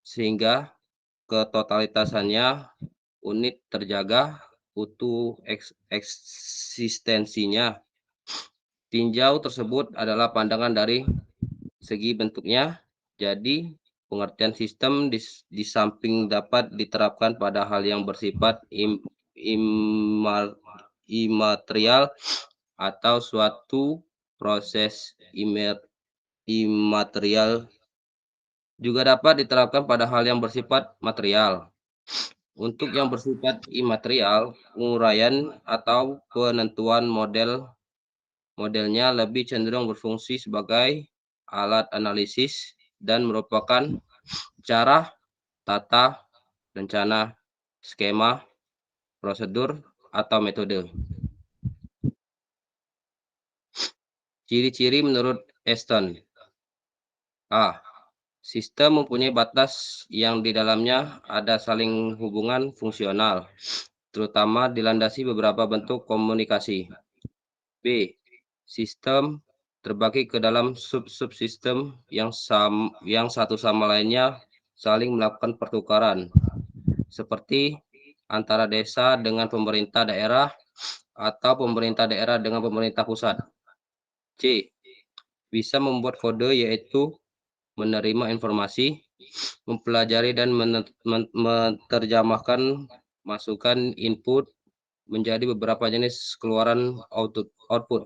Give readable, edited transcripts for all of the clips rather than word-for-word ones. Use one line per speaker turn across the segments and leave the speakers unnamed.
sehingga ketotalitasannya unit terjaga, utuh eksistensinya. Tinjau tersebut adalah pandangan dari segi bentuknya, jadi pengertian sistem di samping dapat diterapkan pada hal yang bersifat imaterial atau suatu proses imaterial, juga dapat diterapkan pada hal yang bersifat material. Untuk yang bersifat imaterial, penguraian atau penentuan modelnya lebih cenderung berfungsi sebagai alat analisis dan merupakan cara, tata, rencana, skema, prosedur, atau metode. Ciri-ciri menurut Aston. A. Sistem mempunyai batas yang di dalamnya ada saling hubungan fungsional, terutama dilandasi beberapa bentuk komunikasi. B. Sistem terbagi ke dalam sub-subsistem yang satu sama lainnya saling melakukan pertukaran, seperti antara desa dengan pemerintah daerah atau pemerintah daerah dengan pemerintah pusat. C. Bisa membuat kode, yaitu menerima informasi, mempelajari dan menerjemahkan masukan input menjadi beberapa jenis keluaran output.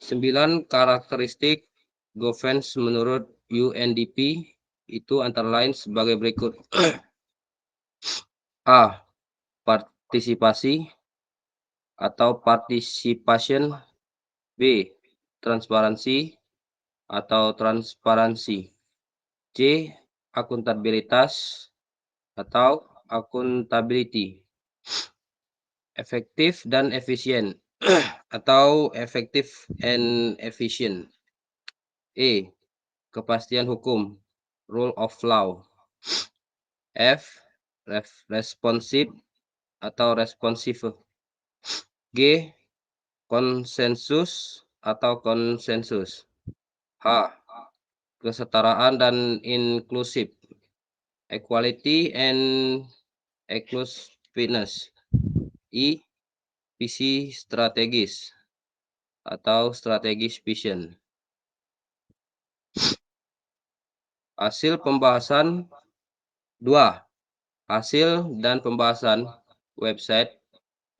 9 karakteristik governance menurut UNDP itu antara lain sebagai berikut. A. Partisipasi atau participation. B. Transparansi atau transparansi. C. Akuntabilitas atau accountability. Efektif dan efisien atau effective and efficient. E. Kepastian hukum, rule of law. F. Responsive atau responsive. G. Konsensus atau konsensus. H. Kesetaraan dan inklusif, equality and inclusiveness. I. Visi strategis atau strategis vision. Hasil pembahasan 2. Hasil dan pembahasan website,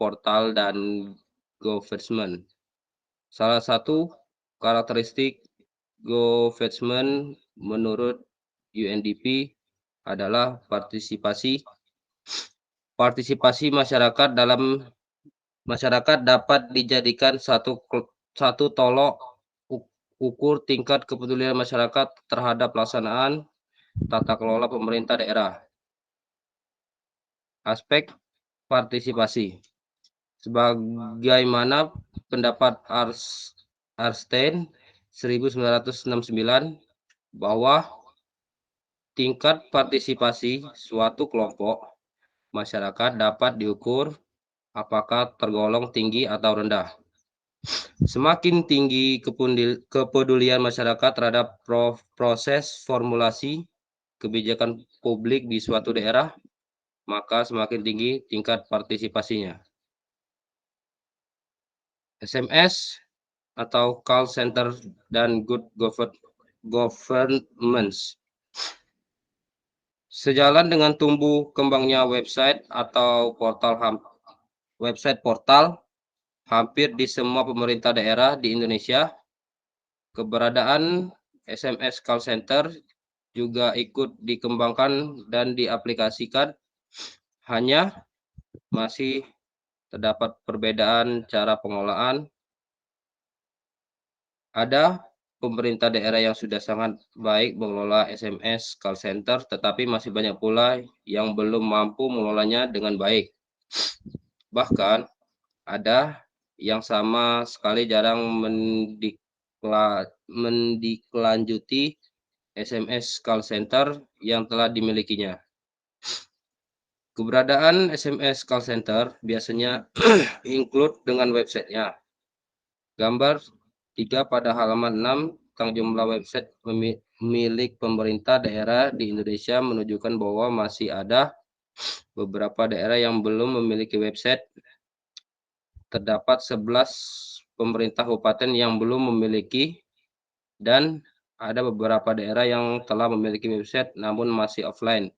portal, dan government. Salah satu karakteristik government menurut UNDP adalah partisipasi. Partisipasi masyarakat dapat dijadikan satu tolok ukur tingkat kepedulian masyarakat terhadap pelaksanaan tata kelola pemerintah daerah. Aspek partisipasi. Sebagaimana pendapat Arnstein 1969 bahwa tingkat partisipasi suatu kelompok masyarakat dapat diukur apakah tergolong tinggi atau rendah. Semakin tinggi kepedulian masyarakat terhadap proses formulasi kebijakan publik di suatu daerah, maka semakin tinggi tingkat partisipasinya. SMS atau call center dan good governance. Sejalan dengan tumbuh kembangnya website portal hampir di semua pemerintah daerah di Indonesia, keberadaan SMS call center juga ikut dikembangkan dan diaplikasikan. Hanya masih terdapat perbedaan cara pengelolaan. Ada pemerintah daerah yang sudah sangat baik mengelola SMS call center, tetapi masih banyak pula yang belum mampu mengelolanya dengan baik. Bahkan ada yang sama sekali jarang mendiklanjuti SMS call center yang telah dimilikinya. Keberadaan SMS call center biasanya include dengan websitenya. Gambar 3 pada halaman 6 tentang jumlah website milik pemerintah daerah di Indonesia menunjukkan bahwa masih ada beberapa daerah yang belum memiliki website. Terdapat 11 pemerintah kabupaten yang belum memiliki, dan ada beberapa daerah yang telah memiliki website namun masih offline,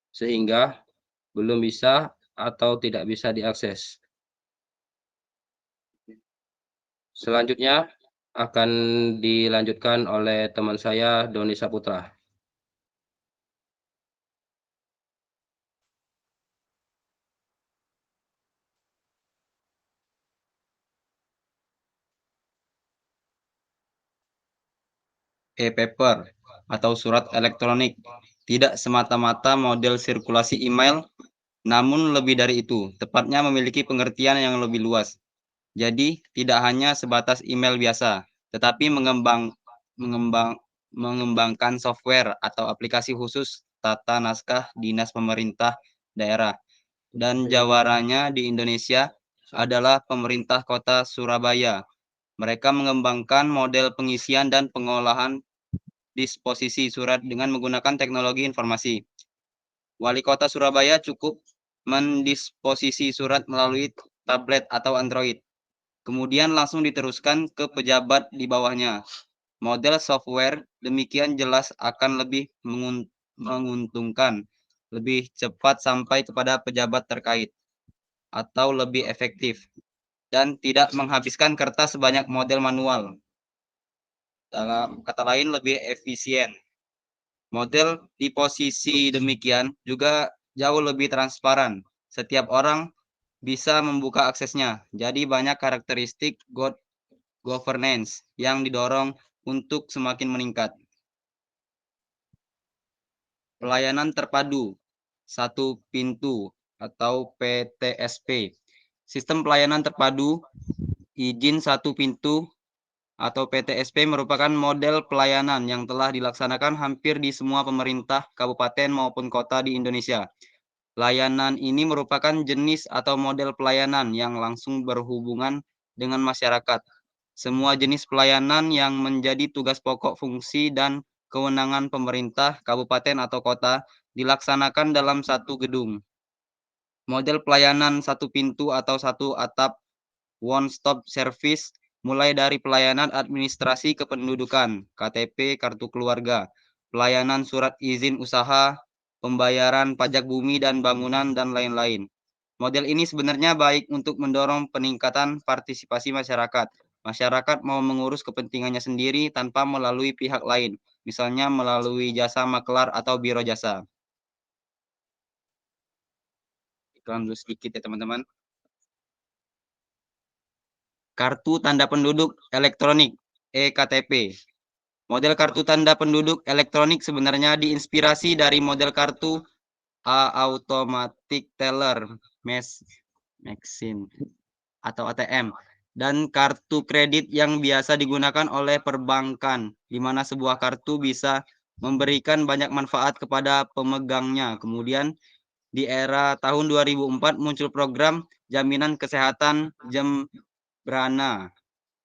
sehingga belum bisa atau tidak bisa diakses. Selanjutnya akan dilanjutkan oleh teman saya, Doni Saputra.
E-paper atau surat elektronik tidak semata-mata model sirkulasi email, namun lebih dari itu, tepatnya memiliki pengertian yang lebih luas. Jadi, tidak hanya sebatas email biasa, tetapi mengembangkan software atau aplikasi khusus tata naskah dinas pemerintah daerah. Dan jawarannya di Indonesia adalah pemerintah kota Surabaya. Mereka mengembangkan model pengisian dan pengolahan disposisi surat dengan menggunakan teknologi informasi. Wali Kota Surabaya cukup mendisposisi surat melalui tablet atau Android. Kemudian langsung diteruskan ke pejabat di bawahnya. Model software demikian jelas akan lebih menguntungkan, lebih cepat sampai kepada pejabat terkait, atau lebih efektif, dan tidak menghabiskan kertas sebanyak model manual. Dalam kata lain, lebih efisien. Model di posisi demikian juga jauh lebih transparan. Setiap orang bisa membuka aksesnya. Jadi banyak karakteristik good governance yang didorong untuk semakin meningkat. Pelayanan terpadu satu pintu atau PTSP. Sistem pelayanan terpadu izin satu pintu atau PTSP merupakan model pelayanan yang telah dilaksanakan hampir di semua pemerintah kabupaten maupun kota di Indonesia. Layanan ini merupakan jenis atau model pelayanan yang langsung berhubungan dengan masyarakat. Semua jenis pelayanan yang menjadi tugas pokok, fungsi, dan kewenangan pemerintah, kabupaten atau kota dilaksanakan dalam satu gedung. Model pelayanan satu pintu atau satu atap one-stop service mulai dari pelayanan administrasi kependudukan, KTP, kartu keluarga, pelayanan surat izin usaha, pembayaran pajak bumi dan bangunan, dan lain-lain. Model ini sebenarnya baik untuk mendorong peningkatan partisipasi masyarakat. Masyarakat mau mengurus kepentingannya sendiri tanpa melalui pihak lain, misalnya melalui jasa makelar atau biro jasa. Iklan dulu sedikit ya teman-teman. Kartu tanda penduduk elektronik (eKTP). Model kartu tanda penduduk elektronik sebenarnya diinspirasi dari model kartu automatic teller machine atau ATM dan kartu kredit yang biasa digunakan oleh perbankan, di mana sebuah kartu bisa memberikan banyak manfaat kepada pemegangnya. Kemudian di era tahun 2004 muncul program Jaminan Kesehatan Jembrana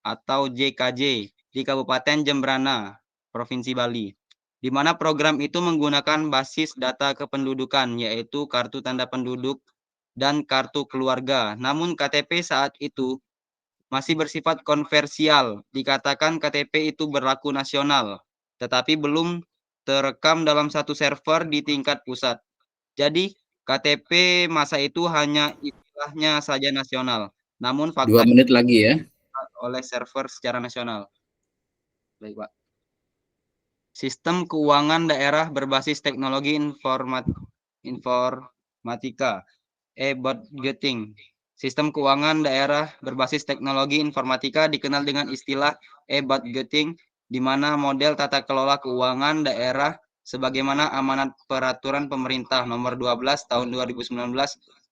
atau JKJ di Kabupaten Jembrana, Provinsi Bali, di mana program itu menggunakan basis data kependudukan, yaitu kartu tanda penduduk dan kartu keluarga. Namun KTP saat itu masih bersifat konversial, dikatakan KTP itu berlaku nasional, tetapi belum terekam dalam satu server di tingkat pusat. Jadi KTP masa itu hanya istilahnya saja nasional, namun
2
fakta
menit lagi ya.
oleh server secara nasional. Baik, Pak. Sistem keuangan daerah berbasis teknologi informatika, e-budgeting. Sistem keuangan daerah berbasis teknologi informatika dikenal dengan istilah e-budgeting, di mana model tata kelola keuangan daerah sebagaimana amanat peraturan pemerintah nomor 12 tahun 2019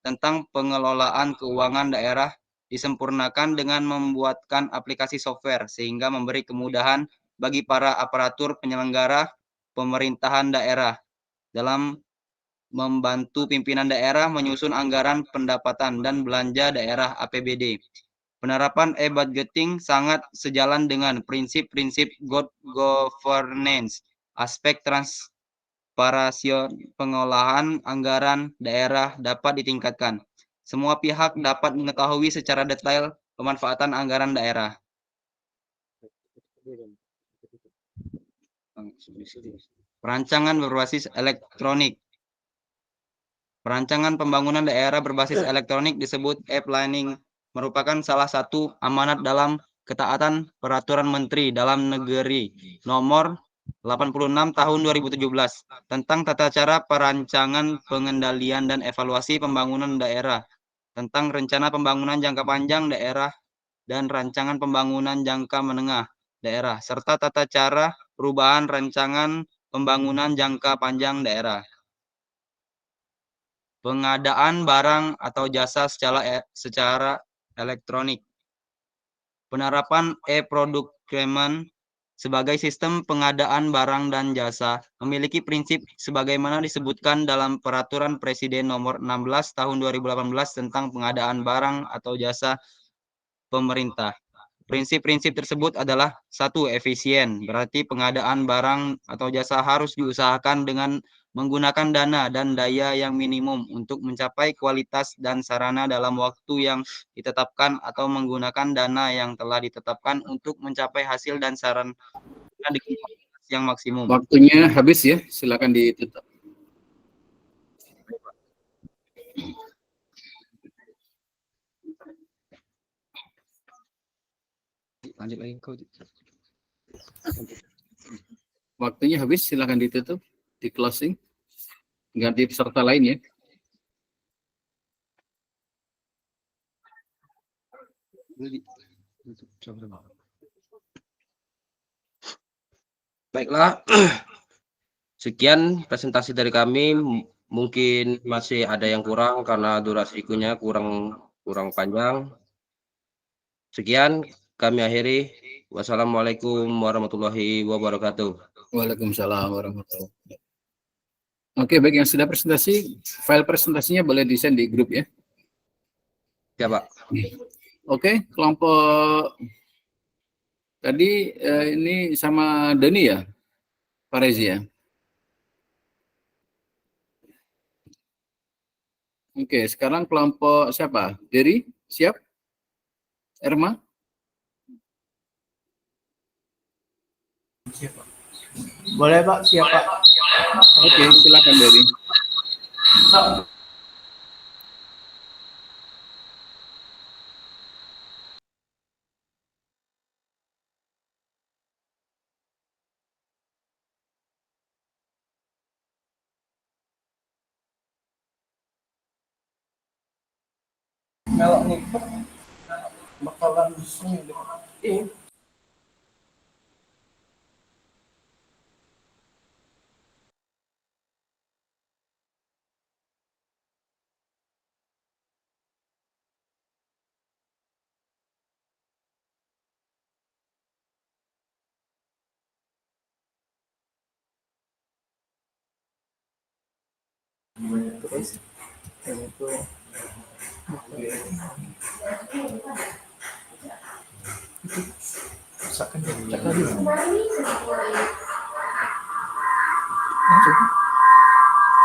tentang pengelolaan keuangan daerah disempurnakan dengan membuatkan aplikasi software sehingga memberi kemudahan bagi para aparatur penyelenggara pemerintahan daerah dalam membantu pimpinan daerah menyusun anggaran pendapatan dan belanja daerah APBD. Penerapan e-budgeting sangat sejalan dengan prinsip-prinsip good governance, aspek transparansi pengolahan anggaran daerah dapat ditingkatkan. Semua pihak dapat mengetahui secara detail pemanfaatan anggaran daerah. Perancangan berbasis elektronik. Perancangan pembangunan daerah berbasis elektronik disebut e-planning, merupakan salah satu amanat dalam ketaatan Peraturan Menteri Dalam Negeri Nomor 86 Tahun 2017 tentang tata cara perancangan, pengendalian, dan evaluasi pembangunan daerah, tentang rencana pembangunan jangka panjang daerah dan rancangan pembangunan jangka menengah daerah, serta tata cara perubahan rancangan pembangunan jangka panjang daerah. Pengadaan barang atau jasa secara elektronik. Penerapan e-procurement sebagai sistem pengadaan barang dan jasa memiliki prinsip sebagaimana disebutkan dalam Peraturan Presiden Nomor 16 Tahun 2018 tentang pengadaan barang atau jasa pemerintah. Prinsip-prinsip tersebut adalah: 1. Efisien, berarti pengadaan barang atau jasa harus diusahakan dengan menggunakan dana dan daya yang minimum untuk mencapai kualitas dan sarana dalam waktu yang ditetapkan, atau menggunakan dana yang telah ditetapkan untuk mencapai hasil dan sarana dengan kualitas yang maksimum.
Waktunya habis ya, silakan ditutup.
Lanjut lagi kau.
Waktunya habis, silakan ditutup, di closing. Ganti peserta lain ya.
Baiklah, sekian presentasi dari kami. Mungkin masih ada yang kurang karena durasinya kurang panjang. Sekian kami akhiri. Wassalamualaikum warahmatullahi wabarakatuh.
Waalaikumsalam warahmatullahi wabarakatuh. Oke, baik, yang sudah presentasi, file presentasinya boleh di-send di grup ya.
Ya, Pak.
Oke, kelompok tadi ini sama Dani ya, Pak Rezi ya. Oke, sekarang kelompok siapa? Dery, siap? Erma?
Boleh Pak, siap Pak.
Oke, silakan Dery.
Kalau nih bakalan sulit. Terus yang itu misalkan cek lagi langsung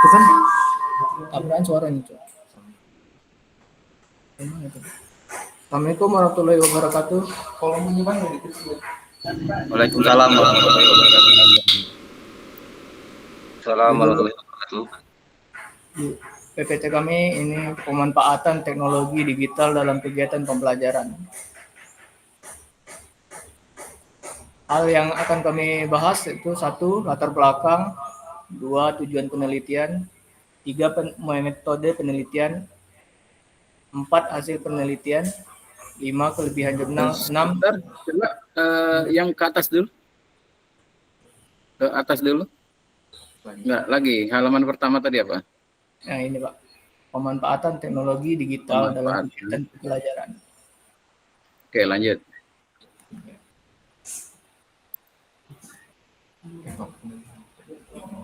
itu kan tabrakan suaranya Cok. Assalamualaikum warahmatullahi wabarakatuh. Kalau menyumbang dari kecil.
Waalaikumsalam warahmatullahi wabarakatuh. Assalamualaikum warahmatullahi wabarakatuh.
Di PPT kami ini pemanfaatan teknologi digital dalam kegiatan pembelajaran. Hal yang akan kami bahas itu: 1. Latar belakang, 2. Tujuan penelitian, 3. Metode penelitian, 4. Hasil penelitian, 5. Kelebihan jurnal, 6.
Bentar, coba yang ke atas dulu. Ke atas dulu. Enggak, lagi. Halaman pertama tadi apa?
Nah ini Pak, pemanfaatan teknologi digital dalam kegiatan pembelajaran.
Oke, lanjut.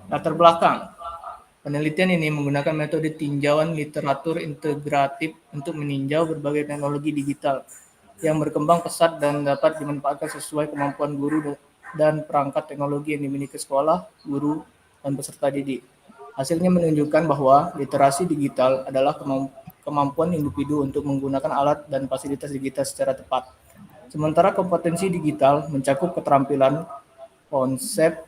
Latar belakang. Penelitian ini menggunakan metode tinjauan literatur integratif untuk meninjau berbagai teknologi digital yang berkembang pesat dan dapat dimanfaatkan sesuai kemampuan guru dan perangkat teknologi yang dimiliki sekolah, guru, dan peserta didik. Hasilnya menunjukkan bahwa literasi digital adalah kemampuan individu untuk menggunakan alat dan fasilitas digital secara tepat. Sementara kompetensi digital mencakup keterampilan, konsep,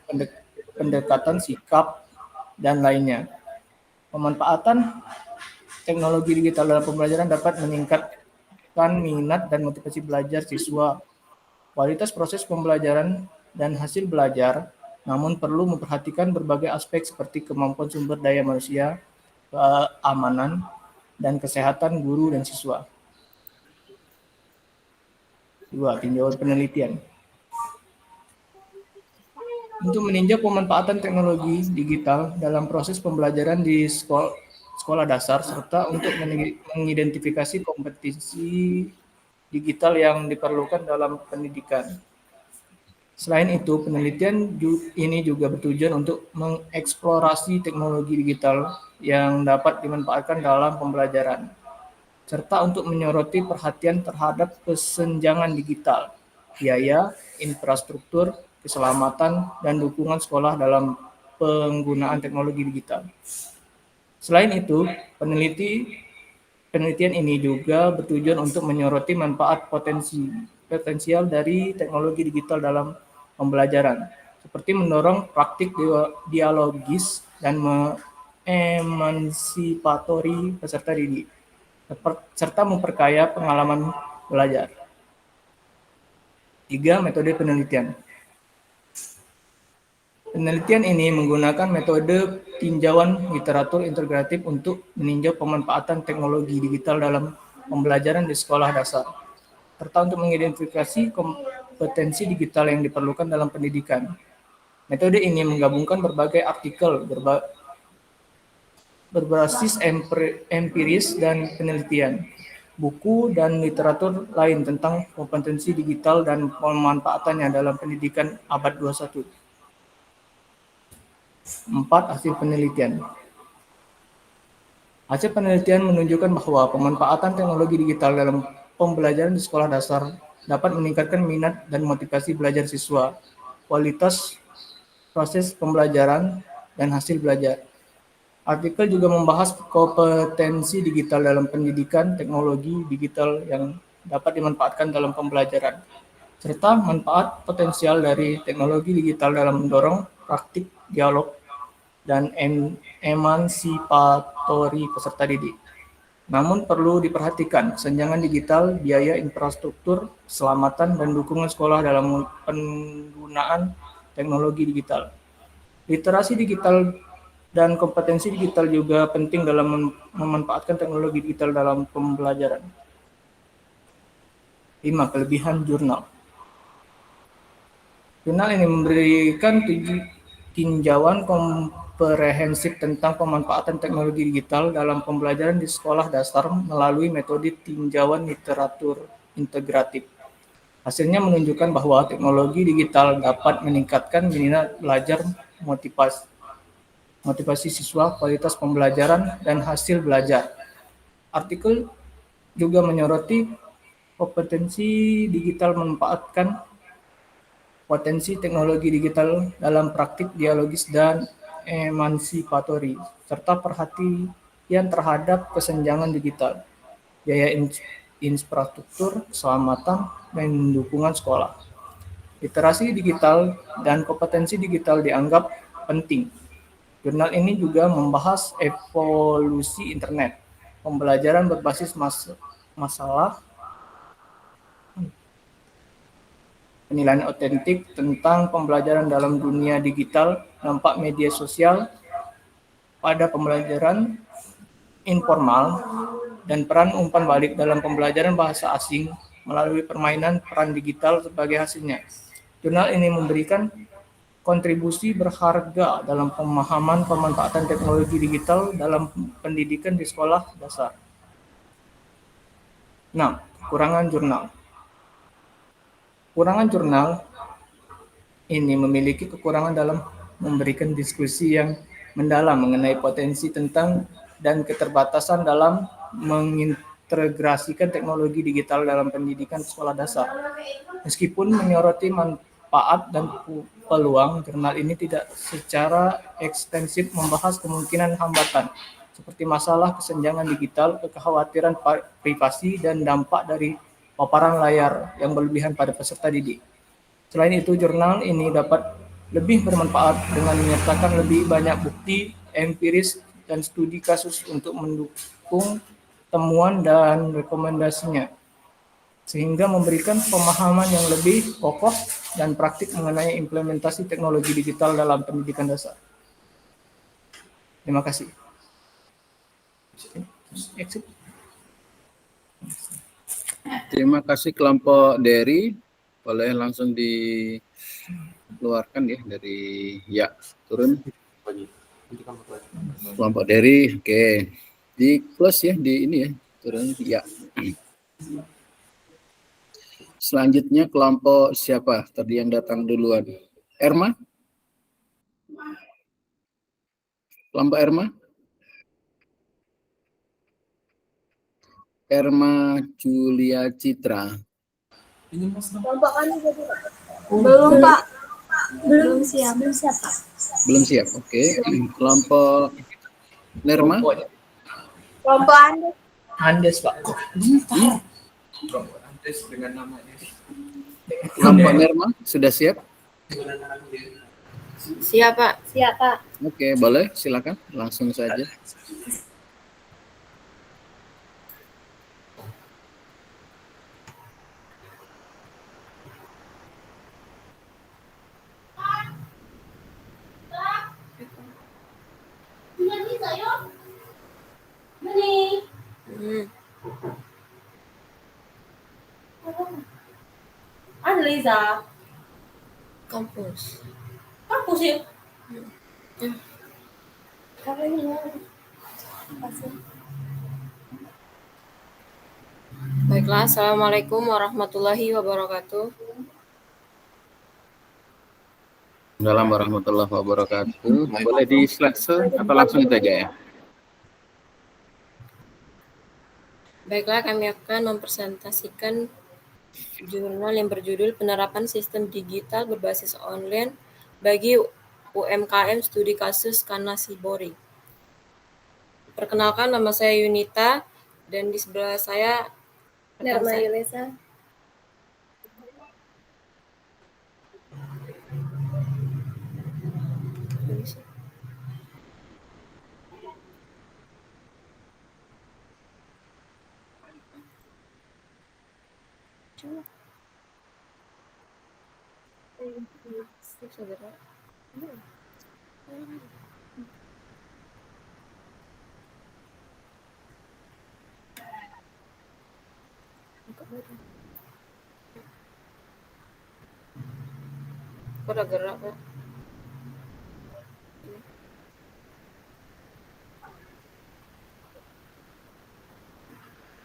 pendekatan sikap, dan lainnya. Pemanfaatan teknologi digital dalam pembelajaran dapat meningkatkan minat dan motivasi belajar siswa, kualitas proses pembelajaran dan hasil belajar, namun perlu memperhatikan berbagai aspek seperti kemampuan sumber daya manusia, keamanan, dan kesehatan guru dan siswa. 2. Tinjauan penelitian. Untuk meninjau pemanfaatan teknologi digital dalam proses pembelajaran di sekolah dasar serta untuk mengidentifikasi kompetensi digital yang diperlukan dalam pendidikan. Selain itu, penelitian ini juga bertujuan untuk mengeksplorasi teknologi digital yang dapat dimanfaatkan dalam pembelajaran, serta untuk menyoroti perhatian terhadap kesenjangan digital, biaya, infrastruktur, keselamatan, dan dukungan sekolah dalam penggunaan teknologi digital. Selain itu, penelitian ini juga bertujuan untuk menyoroti manfaat potensial dari teknologi digital dalam pembelajaran, seperti mendorong praktik dialogis dan emansipatory peserta didik, serta memperkaya pengalaman belajar. 3. Metode penelitian. Penelitian ini menggunakan metode tinjauan literatur integratif untuk meninjau pemanfaatan teknologi digital dalam pembelajaran di sekolah dasar, serta untuk mengidentifikasi kompetensi digital yang diperlukan dalam pendidikan. Metode ini menggabungkan berbagai artikel berbasis empiris dan penelitian, buku dan literatur lain tentang kompetensi digital dan pemanfaatannya dalam pendidikan abad 21. 4. Hasil penelitian. Hasil penelitian menunjukkan bahwa pemanfaatan teknologi digital dalam pembelajaran di sekolah dasar dapat meningkatkan minat dan motivasi belajar siswa, kualitas proses pembelajaran, dan hasil belajar. Artikel juga membahas kompetensi digital dalam pendidikan, teknologi digital yang dapat dimanfaatkan dalam pembelajaran, serta manfaat potensial dari teknologi digital dalam mendorong praktik dialog dan emansipatory peserta didik. Namun perlu diperhatikan kesenjangan digital, biaya infrastruktur, keselamatan, dan dukungan sekolah dalam penggunaan teknologi digital. Literasi digital dan kompetensi digital juga penting dalam memanfaatkan teknologi digital dalam pembelajaran. 5. Kelebihan jurnal. Jurnal ini memberikan tinjauan komprehensif tentang pemanfaatan teknologi digital dalam pembelajaran di sekolah dasar melalui metode tinjauan literatur integratif. Hasilnya menunjukkan bahwa teknologi digital dapat meningkatkan minat belajar, motivasi siswa, kualitas pembelajaran, dan hasil belajar. Artikel juga menyoroti kompetensi digital memanfaatkan potensi teknologi digital dalam praktik dialogis dan emansipatory, serta perhatian terhadap kesenjangan digital, biaya infrastruktur, keselamatan, dan dukungan sekolah. Literasi digital dan kompetensi digital dianggap penting. Jurnal ini juga membahas evolusi internet, pembelajaran berbasis masalah, penilaian otentik tentang pembelajaran dalam dunia digital, dampak media sosial pada pembelajaran informal, dan peran umpan balik dalam pembelajaran bahasa asing melalui permainan peran digital sebagai hasilnya. Jurnal ini memberikan kontribusi berharga dalam pemahaman pemanfaatan teknologi digital dalam pendidikan di sekolah dasar. 6. Kekurangan jurnal. Kekurangan jurnal ini memiliki kekurangan dalam memberikan diskusi yang mendalam mengenai potensi tentang dan keterbatasan dalam mengintegrasikan teknologi digital dalam pendidikan sekolah dasar. Meskipun menyoroti manfaat dan peluang, jurnal ini tidak secara ekstensif membahas kemungkinan hambatan, seperti masalah kesenjangan digital, kekhawatiran privasi, dan dampak dari paparan layar yang berlebihan pada peserta didik. Selain itu, jurnal ini dapat lebih bermanfaat dengan menyertakan lebih banyak bukti empiris dan studi kasus untuk mendukung temuan dan rekomendasinya, sehingga memberikan pemahaman yang lebih kokoh dan praktik mengenai implementasi teknologi digital dalam pendidikan dasar. Terima kasih.
Terima kasih kelompok Dery. Boleh langsung dikeluarkan ya dari ya turun. Kelompok Dery, oke. Di close ya di ini ya turun ya. Selanjutnya kelompok siapa tadi yang datang duluan? Erma? Kelompok Erma? Erma Julia Citra.
Kelompok kami jadi Pak. Belum Pak. Belum siap. Pak.
Belum siap. Oke. Kelompok Nerma.
Kelompok Andes.
Andes, Pak.
Kelompok Nerma sudah siap?
Siap Pak. Siap Pak.
Oke, boleh silakan langsung saja.
Liza. Kampus ya? Baiklah, Assalamualaikum warahmatullahi wabarakatuh.
Waalaikumsalam warahmatullahi wabarakatuh. Boleh di slide atau langsung saja ya?
Baiklah, kami akan mempresentasikan jurnal yang berjudul Penerapan Sistem Digital Berbasis Online bagi UMKM Studi Kasus Kanasibori. Perkenalkan, nama saya Yunita dan di sebelah saya Nerma Yulesa. Kok udah gerak, Pak?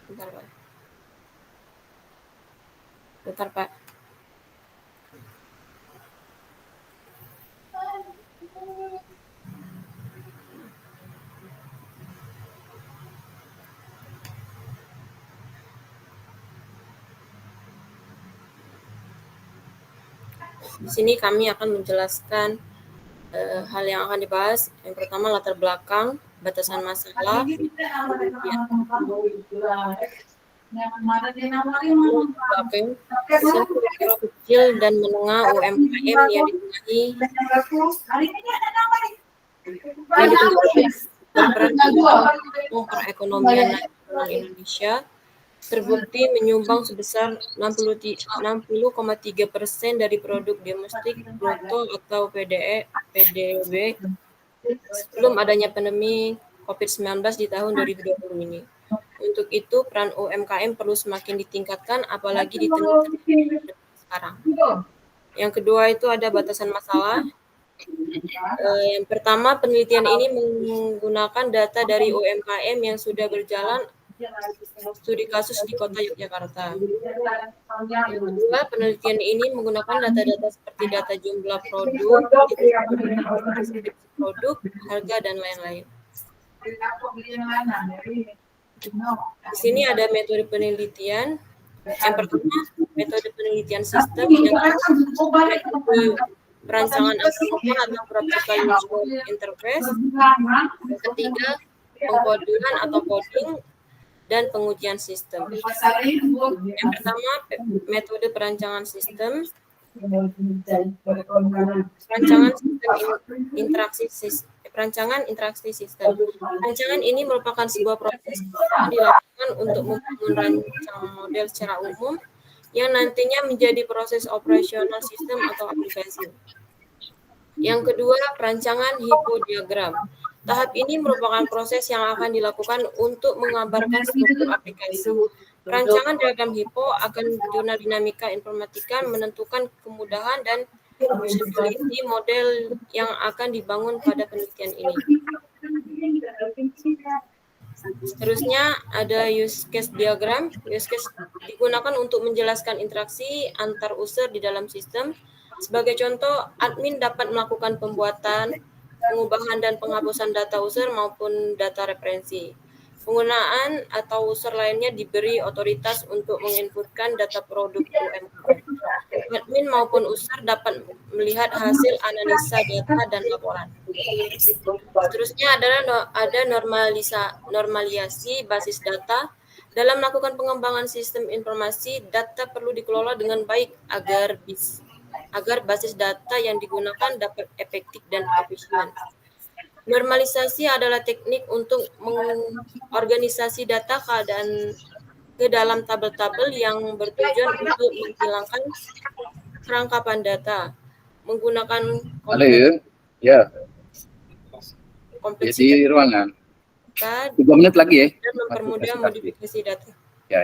Bentar, Pak. Bentar, Pak. Di sini kami akan menjelaskan hal yang akan dibahas. Yang pertama, latar belakang, batasan masalah, mikro kecil dan menengah UMKM yang perekonomian nasional Indonesia terbukti menyumbang sebesar 60,3% dari produk domestik bruto atau PDB sebelum adanya pandemi COVID-19 di tahun 2020 ini. Untuk itu, peran UMKM perlu semakin ditingkatkan, apalagi di tengah sekarang. Yang kedua itu ada batasan masalah. Yang pertama, penelitian ini menggunakan data dari UMKM yang sudah berjalan studi kasus di Kota Yogyakarta. Yang kedua, penelitian ini menggunakan data-data seperti data jumlah produk, harga, dan lain-lain. Di sini ada metode penelitian. Yang pertama, metode penelitian sistem yang perancangan antarmuka atau graphical user interface. Yang ketiga, pengkodean atau coding dan pengujian sistem. Yang pertama, metode perancangan sistem. Perancangan interaksi sistem. Perancangan ini merupakan sebuah proses yang dilakukan untuk membangun rancang model secara umum yang nantinya menjadi proses operasional sistem atau aplikasi. Yang kedua, perancangan hipodiagram. Tahap ini merupakan proses yang akan dilakukan untuk menggambarkan struktur aplikasi. Perancangan diagram hipo akan zona dinamika informatika menentukan kemudahan dan usability model yang akan dibangun pada penelitian ini. Seterusnya ada use case diagram. Use case digunakan untuk menjelaskan interaksi antar user di dalam sistem. Sebagai contoh, admin dapat melakukan pembuatan, pengubahan dan penghapusan data user maupun data referensi. Penggunaan atau user lainnya diberi otoritas untuk menginputkan data produk UMKM. Admin maupun user dapat melihat hasil analisa data dan laporan. Seterusnya ada normalisasi basis data. Dalam melakukan pengembangan sistem informasi, data perlu dikelola dengan baik agar basis data yang digunakan dapat efektif dan efisien. Normalisasi adalah teknik untuk mengorganisasi data ke dalam tabel-tabel yang bertujuan untuk menghilangkan kerangkapan data menggunakan kompleksitas
di ruangan. 3
dan
menit lagi ya.
mempermudah modifikasi data.
Ya.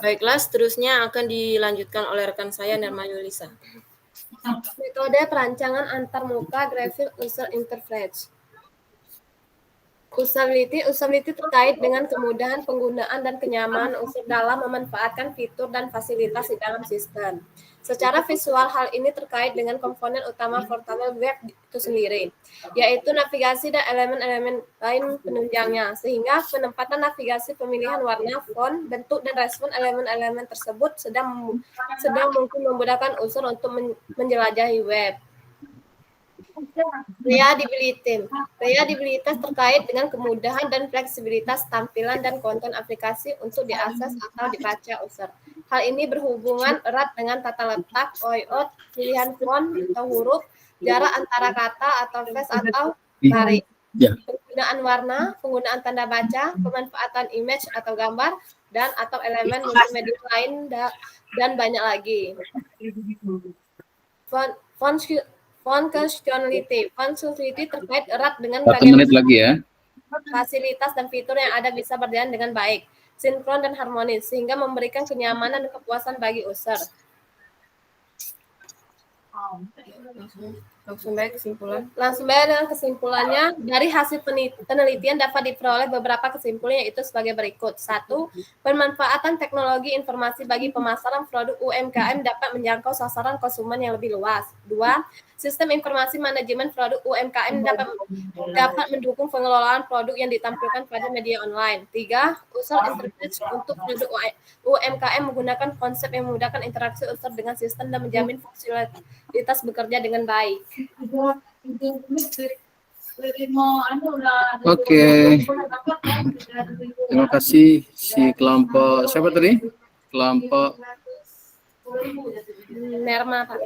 Baiklah, seterusnya akan dilanjutkan oleh rekan saya, Nerma Yulisa.
Metode perancangan antarmuka graphic user interface. Usability terkait dengan kemudahan penggunaan dan kenyamanan user dalam memanfaatkan fitur dan fasilitas di dalam sistem. Secara visual, hal ini terkait dengan komponen utama portal web itu sendiri, yaitu navigasi dan elemen-elemen lain penunjangnya, sehingga penempatan navigasi, pemilihan warna, font, bentuk, dan respon elemen-elemen tersebut sedang mungkin memudahkan user untuk menjelajahi web. Reliabilitas terkait dengan kemudahan dan fleksibilitas tampilan dan konten aplikasi untuk diakses atau dibaca user. Hal ini berhubungan erat dengan tata letak, layout, pilihan font atau huruf, jarak antara kata atau face atau tarik, penggunaan warna, penggunaan tanda baca, pemanfaatan image atau gambar, dan atau elemen multimedia lain, dan banyak lagi. Functionality terkait erat dengan
1 menit lagi ya.
fasilitas dan fitur yang ada bisa berjalan dengan baik, sinkron dan harmonis, sehingga memberikan kenyamanan dan kepuasan bagi user.
Langsung baik kesimpulan.
Langsung dengan kesimpulannya, dari hasil penelitian dapat diperoleh beberapa kesimpulan, yaitu sebagai berikut. 1. Pemanfaatan teknologi informasi bagi pemasaran produk UMKM dapat menjangkau sasaran konsumen yang lebih luas. 2. Sistem informasi manajemen produk UMKM dapat mendukung pengelolaan produk yang ditampilkan pada media online. 3. User interface untuk produk UMKM menggunakan konsep yang memudahkan interaksi user dengan sistem dan menjamin fungsionalitas bekerja dengan baik.
Oke. Terima kasih si kelompok siapa tadi? Kelompok
Nerma, Pak.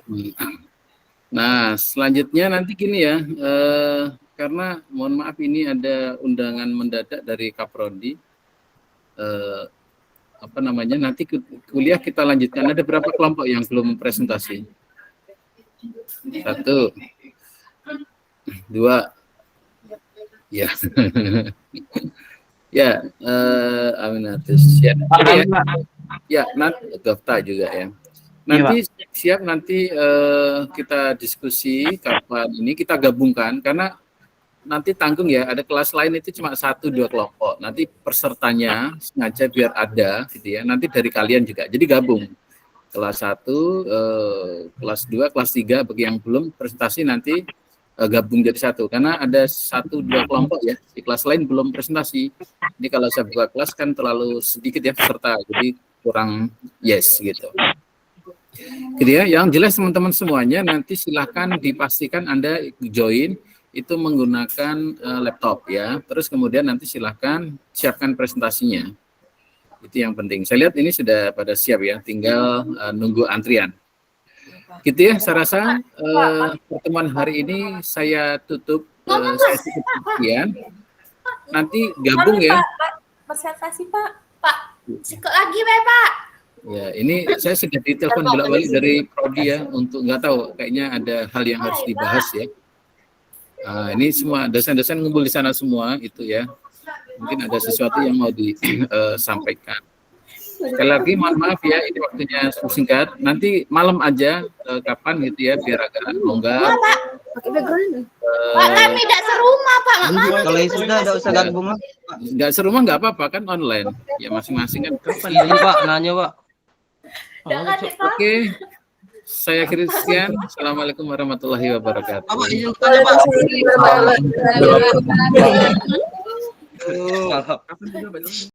Nah, selanjutnya nanti gini ya, karena mohon maaf ini ada undangan mendadak dari Kaprodi. Nanti kuliah kita lanjutkan. Ada berapa kelompok yang belum presentasi? 1, 2, ya, ya, Aminatus, ya, nanti Gofta juga ya. Nanti siap nanti kita diskusi kapan ini kita gabungkan karena nanti tanggung ya ada kelas lain itu cuma 1-2 kelompok. Nanti pesertanya sengaja biar ada gitu ya. Nanti dari kalian juga. Jadi gabung. kelas 1, kelas 2, kelas 3 bagi yang belum presentasi nanti gabung jadi satu, karena ada 1-2 kelompok ya di kelas lain belum presentasi. Ini kalau saya buka kelas kan terlalu sedikit ya peserta, jadi kurang yes gitu. Gitu ya. Yang jelas teman-teman semuanya nanti silahkan dipastikan Anda join itu menggunakan laptop ya. Terus kemudian nanti silahkan siapkan presentasinya. Itu yang penting. Saya lihat ini sudah pada siap ya, tinggal nunggu antrian. Gitu ya, saya rasa pertemuan hari ini saya tutup sekian. Nanti gabung ya.
Presentasi Pak. Pak, sekali lagi Pak.
Ya, ini saya sudah ditelepon bolak-balik dari Prodi ya, untuk nggak tahu, kayaknya ada hal yang harus dibahas ya. Ini semua dosen-dosen ngumpul di sana semua itu ya. Mungkin ada sesuatu yang mau disampaikan. Sekali lagi mohon maaf ya, ini waktunya singkat. Nanti malam aja kapan gitu ya, biar agak longgar.
Pak, kami tidak serumah Pak.
Kalau yang sudah tidak usah gabung lah.
Nggak serumah nggak apa-apa kan online. Ya masing-masing kan.
Iya Pak, nanya Pak.
Oke. Saya akhiri sekian. Assalamualaikum warahmatullahi wabarakatuh.
Apa izin tanya Pak?